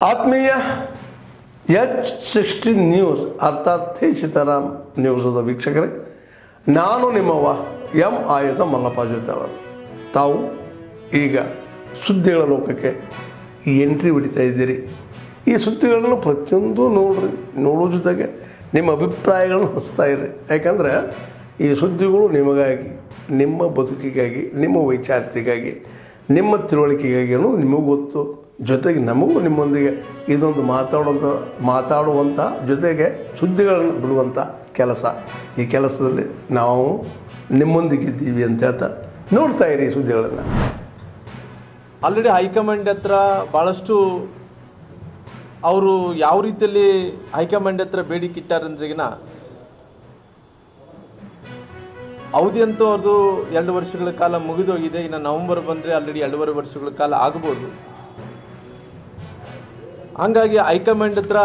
ಆತ್ಮೀಯ H60 news ಅರ್ಥಾತ್ ಸೀತಾರಾಮ್ ನ್ಯೂಸದ ವೀಕ್ಷಕರೇ, ನಾನು ನಿಮ್ಮವ ಎಂ ಆಯುಧ ಮಲ್ಲಪ್ಪ ಜೊತೆವರು. ತಾವು ಈಗ ಸುದ್ದಿಗಳ ಲೋಕಕ್ಕೆ ಎಂಟ್ರಿ ಹೊಡಿತಾ ಇದ್ದೀರಿ. ಈ ಸುದ್ದಿಗಳನ್ನು ಪ್ರತಿಯೊಂದು ನೋಡೋ ಜೊತೆಗೆ ನಿಮ್ಮ ಅಭಿಪ್ರಾಯಗಳನ್ನು ಹಂಚ್ತಾ ಇರಿ. ಯಾಕಂದರೆ ಈ ಸುದ್ದಿಗಳು ನಿಮಗಾಗಿ, ನಿಮ್ಮ ಬದುಕಿಗಾಗಿ, ನಿಮ್ಮ ವೈಚಾರಿಕೆಗಾಗಿ, ನಿಮ್ಮ ತಿಳುವಳಿಕೆಗಾಗಿಯೂ ನಿಮಗೂ ಗೊತ್ತು. ಜೊತೆಗೆ ನಮಗೂ ನಿಮ್ಮೊಂದಿಗೆ ಇದೊಂದು ಮಾತಾಡುವಂಥ ಜೊತೆಗೆ ಸುದ್ದಿಗಳನ್ನು ಬಿಡುವಂಥ ಕೆಲಸ. ಈ ಕೆಲಸದಲ್ಲಿ ನಾವು ನಿಮ್ಮೊಂದಿಗಿದ್ದೀವಿ ಅಂತ ಹೇಳ್ತಾ ನೋಡ್ತಾ ಇರಿ ಸುದ್ದಿಗಳನ್ನು. ಆಲ್ರೆಡಿ ಹೈಕಮಾಂಡ್ ಹತ್ರ ಭಾಳಷ್ಟು ಅವರು ಯಾವ ರೀತಿಯಲ್ಲಿ ಹೈಕಮಾಂಡ್ ಹತ್ರ ಬೇಡಿಕೆ ಇಟ್ಟಾರಂದ್ರಿಗಿನ ಅವಧಿ ಅಂತೂ ಅವ್ರದ್ದು 2 ವರ್ಷಗಳ ಕಾಲ ಮುಗಿದೋಗಿದೆ. ಇನ್ನು ನವಂಬರ್ ಬಂದರೆ ಆಲ್ರೆಡಿ 2.5 ವರ್ಷಗಳ ಕಾಲ ಆಗ್ಬೋದು. ಹಂಗಾಗಿ ಹೈಕಮಾಂಡ್ ಹತ್ರ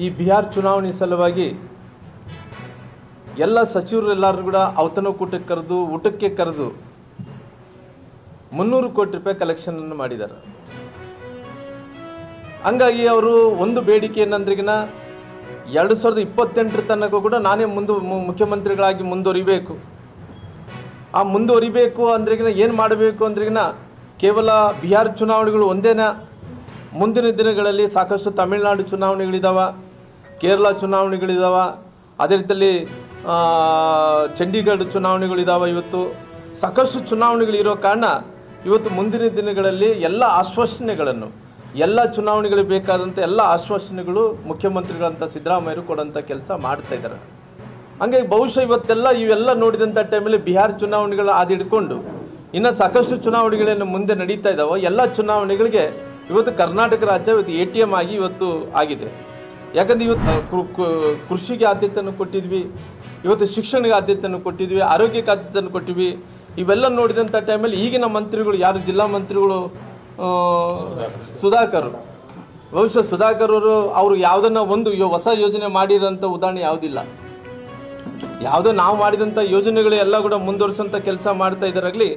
ಈ ಬಿಹಾರ್ ಚುನಾವಣೆ ಸಲುವಾಗಿ ಎಲ್ಲ ಸಚಿವರೆಲ್ಲರೂ ಕೂಡ ಔತಣಕೂಟಕ್ಕೆ ಕರೆದು ಊಟಕ್ಕೆ ಕರೆದು 300 ಕೋಟಿ ರೂಪಾಯಿ ಕಲೆಕ್ಷನನ್ನು ಮಾಡಿದ್ದಾರೆ. ಹಂಗಾಗಿ ಅವರು ಒಂದು ಬೇಡಿಕೆ ಏನಂದ್ರಿಗಿನ 2028 ತನಕ ಕೂಡ ನಾನೇ ಮುಖ್ಯಮಂತ್ರಿಗಳಾಗಿ ಮುಂದುವರಿಬೇಕು. ಆ ಮುಂದುವರಿಬೇಕು ಅಂದ್ರಿಗಿನ ಏನು ಮಾಡಬೇಕು ಅಂದ್ರಿಗಿನ ಕೇವಲ ಬಿಹಾರ್ ಚುನಾವಣೆಗಳು ಒಂದೇನಾ, ಮುಂದಿನ ದಿನಗಳಲ್ಲಿ ಸಾಕಷ್ಟು ತಮಿಳುನಾಡು ಚುನಾವಣೆಗಳಿದ್ದಾವೆ, ಕೇರಳ ಚುನಾವಣೆಗಳಿದ್ದಾವೆ, ಅದೇ ರೀತಿಯಲ್ಲಿ ಚಂಡೀಗಢ ಚುನಾವಣೆಗಳಿದ್ದಾವೆ. ಇವತ್ತು ಸಾಕಷ್ಟು ಚುನಾವಣೆಗಳಿರೋ ಕಾರಣ ಇವತ್ತು ಮುಂದಿನ ದಿನಗಳಲ್ಲಿ ಎಲ್ಲ ಆಶ್ವಾಸನೆಗಳನ್ನು, ಎಲ್ಲ ಚುನಾವಣೆಗಳಿಗೆ ಬೇಕಾದಂಥ ಎಲ್ಲ ಆಶ್ವಾಸನೆಗಳು ಮುಖ್ಯಮಂತ್ರಿಗಳಂತ ಸಿದ್ದರಾಮಯ್ಯರು ಕೊಡೋಂಥ ಕೆಲಸ ಮಾಡ್ತಾ ಇದ್ದಾರೆ. ಹಂಗಾಗಿ ಬಹುಶಃ ಇವೆಲ್ಲ ನೋಡಿದಂಥ ಟೈಮಲ್ಲಿ ಬಿಹಾರ ಚುನಾವಣೆಗಳ ಹಿಡ್ಕೊಂಡು ಇನ್ನು ಸಾಕಷ್ಟು ಚುನಾವಣೆಗಳೇನು ಮುಂದೆ ನಡೀತಾ ಇದ್ದಾವೆ, ಎಲ್ಲ ಚುನಾವಣೆಗಳಿಗೆ ಇವತ್ತು ಕರ್ನಾಟಕ ರಾಜ್ಯ ಇವತ್ತು ATM ಆಗಿ ಇವತ್ತು ಆಗಿದೆ. ಯಾಕಂದರೆ ಇವತ್ತು ಕೃಷಿಗೆ ಆದ್ಯತೆಯನ್ನು ಕೊಟ್ಟಿದ್ವಿ, ಇವತ್ತು ಶಿಕ್ಷಣಕ್ಕೆ ಆದ್ಯತೆಯನ್ನು ಕೊಟ್ಟಿದ್ವಿ, ಆರೋಗ್ಯಕ್ಕೆ ಆದ್ಯತೆಯನ್ನು ಕೊಟ್ಟಿದ್ವಿ. ಇವೆಲ್ಲ ನೋಡಿದಂಥ ಟೈಮಲ್ಲಿ ಈಗಿನ ಮಂತ್ರಿಗಳು ಯಾರು ಜಿಲ್ಲಾ ಮಂತ್ರಿಗಳು ಸುಧಾಕರ್, ಬಹುಶಃ ಸುಧಾಕರ್ ಅವರು ಯಾವುದನ್ನ ಒಂದು ಹೊಸ ಯೋಜನೆ ಮಾಡಿರೋಂಥ ಉದಾಹರಣೆ ಯಾವುದಿಲ್ಲ. ಯಾವುದೋ ನಾವು ಮಾಡಿದಂಥ ಯೋಜನೆಗಳು ಎಲ್ಲ ಕೂಡ ಮುಂದುವರಿಸೋಂಥ ಕೆಲಸ ಮಾಡ್ತಾ ಇದ್ದಾರಾಗಲಿ.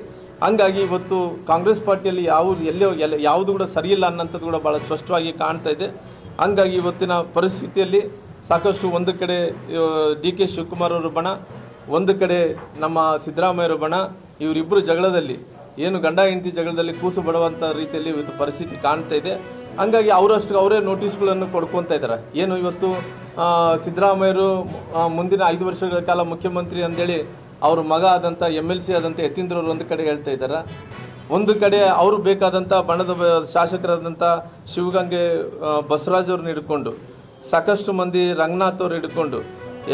ಹಂಗಾಗಿ ಇವತ್ತು ಕಾಂಗ್ರೆಸ್ ಪಾರ್ಟಿಯಲ್ಲಿ ಯಾವುದು ಕೂಡ ಸರಿಯಿಲ್ಲ ಅನ್ನೋಂಥದ್ದು ಕೂಡ ಭಾಳ ಸ್ಪಷ್ಟವಾಗಿ ಕಾಣ್ತಾ ಇದೆ. ಹಂಗಾಗಿ ಇವತ್ತಿನ ಪರಿಸ್ಥಿತಿಯಲ್ಲಿ ಸಾಕಷ್ಟು ಒಂದು ಕಡೆ DK ಶಿವಕುಮಾರ್ ಅವರು ಬಣ, ಒಂದು ಕಡೆ ನಮ್ಮ ಸಿದ್ದರಾಮಯ್ಯರು ಬಣ, ಇವರಿಬ್ಬರು ಜಗಳದಲ್ಲಿ ಏನು ಗಂಡ ಹೆಂಡತಿ ಜಗಳದಲ್ಲಿ ಕೂಸು ಬಡುವಂಥ ರೀತಿಯಲ್ಲಿ ಇವತ್ತು ಪರಿಸ್ಥಿತಿ ಕಾಣ್ತಾ ಇದೆ. ಹಂಗಾಗಿ ಅವರೇ ನೋಟಿಸ್ಗಳನ್ನು ಕೊಡ್ಕೊತಾ ಇದ್ದಾರೆ. ಏನು ಇವತ್ತು ಸಿದ್ದರಾಮಯ್ಯರು ಮುಂದಿನ 5 ವರ್ಷಗಳ ಕಾಲ ಮುಖ್ಯಮಂತ್ರಿ ಅಂದೇಳಿ ಅವ್ರ ಮಗ ಆದಂಥ MLC ಆದಂಥ ಯತೀಂದ್ರವರು ಒಂದು ಕಡೆ ಹೇಳ್ತಾ ಇದ್ದಾರೆ, ಒಂದು ಕಡೆ ಅವರು ಬೇಕಾದಂಥ ಬಣದ ಶಾಸಕರಾದಂಥ ಶಿವಗಂಗೆ ಬಸವರಾಜ್ ಅವ್ರನ್ನ ಹಿಡ್ಕೊಂಡು, ಸಾಕಷ್ಟು ಮಂದಿ ರಂಗನಾಥ್ ಅವರು ಹಿಡ್ಕೊಂಡು,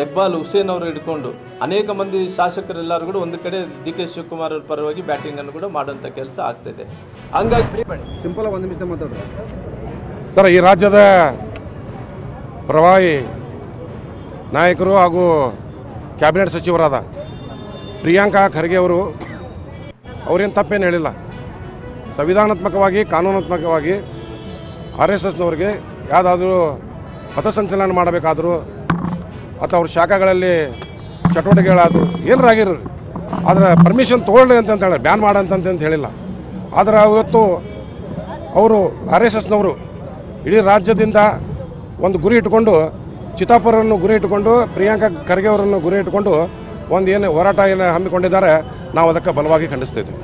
ಇಕ್ಬಾಲ್ ಹುಸೇನ್ ಅವರು ಹಿಡ್ಕೊಂಡು ಅನೇಕ ಮಂದಿ ಶಾಸಕರೆಲ್ಲರೂ ಕೂಡ ಒಂದು ಕಡೆ DK ಶಿವಕುಮಾರ್ ಅವ್ರ ಪರವಾಗಿ ಬ್ಯಾಟಿಂಗನ್ನು ಕೂಡ ಮಾಡುವಂಥ ಕೆಲಸ ಆಗ್ತಾಯಿದೆ. ಹಂಗಾಗಿ ಸಿಂಪಲ್ ಒಂದು ನಿಮಿಷ ಮಾತಾಡ್ರಿ ಸರ್. ಈ ರಾಜ್ಯದ ಪ್ರವಾಹಿ ನಾಯಕರು ಹಾಗೂ ಕ್ಯಾಬಿನೆಟ್ ಸಚಿವರಾದ ಪ್ರಿಯಾಂಕಾ ಖರ್ಗೆ ಅವರು ಅವರೇನು ತಪ್ಪೇನು ಹೇಳಿಲ್ಲ. ಸಂವಿಧಾನಾತ್ಮಕವಾಗಿ, ಕಾನೂನಾತ್ಮಕವಾಗಿ RSSನವ್ರಿಗೆ ಯಾವುದಾದ್ರೂ ಪಥಸಂಚಲನ ಮಾಡಬೇಕಾದ್ರೂ ಅಥವಾ ಅವ್ರ ಶಾಖೆಗಳಲ್ಲಿ ಚಟುವಟಿಕೆಗಳಾದರೂ ಏನರಾಗಿರ್ರಿ, ಆದರೆ ಪರ್ಮಿಷನ್ ತೊಗೊಳ್ಳಿ ಅಂತ ಹೇಳಿ ಬ್ಯಾನ್ ಮಾಡಂತಂತ ಹೇಳಿಲ್ಲ. ಆದರೆ ಇವತ್ತು ಅವರು RSSನವರು ಇಡೀ ರಾಜ್ಯದಿಂದ ಒಂದು ಗುರಿ ಇಟ್ಕೊಂಡು, ಚಿತ್ತಾಪುರನ್ನು ಗುರಿ ಇಟ್ಟುಕೊಂಡು, ಪ್ರಿಯಾಂಕಾ ಖರ್ಗೆ ಅವರನ್ನು ಗುರಿ ಇಟ್ಟುಕೊಂಡು ಒಂದು ಏನು ಹೋರಾಟ ಏನು ಹಮ್ಮಿಕೊಂಡಿದ್ದಾರೆ, ನಾವು ಅದಕ್ಕೆ ಬಲವಾಗಿ ಖಂಡಿಸ್ತಿದ್ವಿ.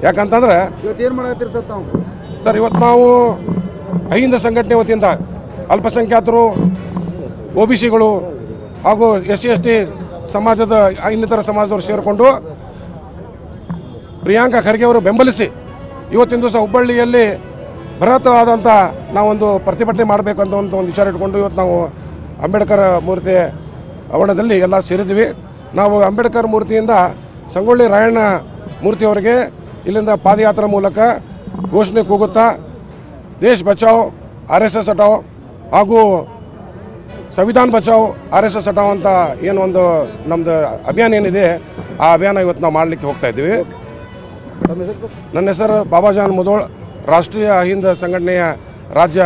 ಯಾಕಂತಂದರೆ ಇವತ್ತೇನು ಮಾಡತ್ತೀರಿ ಸರ್ ತಾವು? ಸರ್, ಇವತ್ತು ನಾವು ಅಹಿಂದ ಸಂಘಟನೆ ವತಿಯಿಂದ ಅಲ್ಪಸಂಖ್ಯಾತರು, OBCಗಳು ಹಾಗೂ SC/ST ಸಮಾಜದ ಇನ್ನಿತರ ಸಮಾಜದವರು ಸೇರಿಕೊಂಡು ಪ್ರಿಯಾಂಕಾ ಖರ್ಗೆ ಅವರು ಬೆಂಬಲಿಸಿ ಇವತ್ತಿನ ದಿವಸ ಹುಬ್ಬಳ್ಳಿಯಲ್ಲಿ ಬೃಹತ್ತಾದಂಥ ನಾವೊಂದು ಪ್ರತಿಭಟನೆ ಮಾಡಬೇಕು ಅಂತ ಒಂದು ವಿಚಾರ ಇಟ್ಕೊಂಡು ಇವತ್ತು ನಾವು ಅಂಬೇಡ್ಕರ್ ಮೂರ್ತಿ ಆವರಣದಲ್ಲಿ ಎಲ್ಲ ಸೇರಿದ್ವಿ. ನಾವು ಅಂಬೇಡ್ಕರ್ ಮೂರ್ತಿಯಿಂದ ಸಂಗೊಳ್ಳಿ ರಾಯಣ್ಣ ಮೂರ್ತಿಯವರಿಗೆ ಇಲ್ಲಿಂದ ಪಾದಯಾತ್ರೆ ಮೂಲಕ ಘೋಷಣೆ ಕೂಗುತ್ತಾ ದೇಶ್ ಬಚಾವ್ RSS ಹಟಾವ್ ಹಾಗೂ ಸಂವಿಧಾನ ಬಚಾವ್ RSS ಹಟಾವ್ ಅಂತ ಏನು ಒಂದು ನಮ್ಮದು ಅಭಿಯಾನ ಏನಿದೆ, ಆ ಅಭಿಯಾನ ಇವತ್ತು ನಾವು ಮಾಡಲಿಕ್ಕೆ ಹೋಗ್ತಾ ಇದ್ದೀವಿ. ನನ್ನ ಹೆಸರು ಬಾಬಾಜಾನ್ ಮುದೋಳ್, ರಾಷ್ಟ್ರೀಯ ಅಹಿಂದ ಸಂಘಟನೆಯ ರಾಜ್ಯ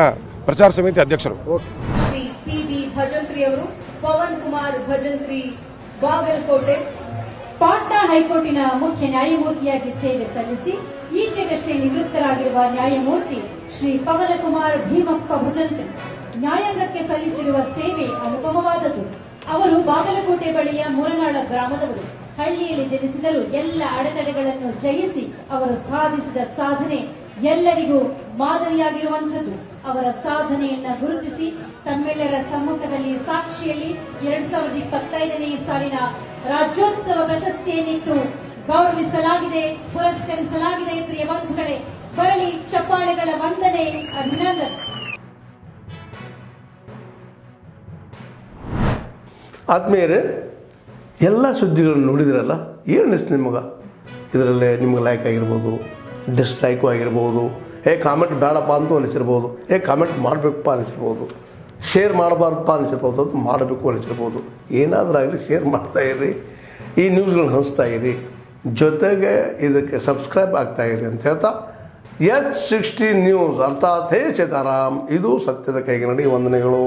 ಪ್ರಚಾರ ಸಮಿತಿ ಅಧ್ಯಕ್ಷರು. ಶ್ರೀ PB ಭಜಂತ್ರಿ ಅವರು, ಪವನ್ ಕುಮಾರ್ ಭಜಂತ್ರಿ, ಬಾಗಲಕೋಟೆ. ಪಾಟ್ನಾ ಹೈಕೋರ್ಟಿನ ಮುಖ್ಯ ನ್ಯಾಯಮೂರ್ತಿಯಾಗಿ ಸೇವೆ ಸಲ್ಲಿಸಿ ಈಚೆಗಷ್ಟೇ ನಿವೃತ್ತರಾಗಿರುವ ನ್ಯಾಯಮೂರ್ತಿ ಶ್ರೀ ಪವನಕುಮಾರ್ ಭೀಮಪ್ಪ ಭಜಂತ್ರಿ ನ್ಯಾಯಾಂಗಕ್ಕೆ ಸಲ್ಲಿಸಿರುವ ಸೇವೆ ಅನುಪಮವಾದದ್ದು. ಅವರು ಬಾಗಲಕೋಟೆ ಬಳಿಯ ಮುರನಾಳ ಗ್ರಾಮದವರು. ಹಳ್ಳಿಯಲ್ಲಿ ಜನಿಸಿದರೂ ಎಲ್ಲ ಅಡೆತಡೆಗಳನ್ನು ಜಯಿಸಿ ಅವರು ಸಾಧಿಸಿದ ಸಾಧನೆ ಎಲ್ಲರಿಗೂ ಮಾದರಿಯಾಗಿರುವಂಥದ್ದು. ಅವರ ಸಾಧನೆಯನ್ನ ಗುರುತಿಸಿ ತಮ್ಮೆಲ್ಲರ ಸಮ್ಮುಖದಲ್ಲಿ ಸಾಕ್ಷಿಯಲ್ಲಿ 2025ನೇ ಸಾಲಿನ ರಾಜ್ಯೋತ್ಸವ ಪ್ರಶಸ್ತಿಯನ್ನಿತ್ತು ಗೌರವಿಸಲಾಗಿದೆ, ಪುರಸ್ಕರಿಸಲಾಗಿದೆ. ಪ್ರಿಯ ಬಂಧುಗಳೇ, ಬರಲಿ ಚಪ್ಪಾಳೆಗಳ ವಂದನೆ, ಅಭಿನಂದನೆ. ಆತ್ಮೀಯರೇ, ಎಲ್ಲ ಸುದ್ದಿಗಳನ್ನು ನೋಡಿದ್ರಲ್ಲ, ಏನು ಅನಿಸ್ತು ನಿಮಗೆ? ಇದರಲ್ಲೇ ನಿಮ್ಗೆ ಲೈಕ್ ಆಗಿರ್ಬೋದು, ಡಿಸ್ಲೈಕು ಆಗಿರ್ಬೋದು, ಕಾಮೆಂಟ್ ಬೇಡಪ್ಪ ಅಂತೂ ಅನಿಸಿರ್ಬೋದು, ಕಾಮೆಂಟ್ ಮಾಡಬೇಕಪ್ಪ ಅನಿಸಿರ್ಬೋದು, ಶೇರ್ ಮಾಡಬಾರ್ದಪ್ಪ ಅನಿಸಿರ್ಬೋದು, ಅದು ಮಾಡಬೇಕು ಅನಿಸಿರ್ಬೋದು. ಏನಾದರೂ ಆಗಲಿ ಶೇರ್ ಮಾಡ್ತಾಯಿರಿ, ಈ ನ್ಯೂಸ್ಗಳನ್ನ ಹಂಚ್ತಾಯಿರಿ, ಜೊತೆಗೆ ಇದಕ್ಕೆ ಸಬ್ಸ್ಕ್ರೈಬ್ ಆಗ್ತಾಯಿರಿ ಅಂತ ಹೇಳ್ತಾ H16 ನ್ಯೂಸ್ ಅರ್ಥಾತ್ ಹೇ ಸೀತಾರಾಮ್, ಇದು ಸತ್ಯದ ಕೈಗೆ ನಡಿ. ವಂದನೆಗಳು.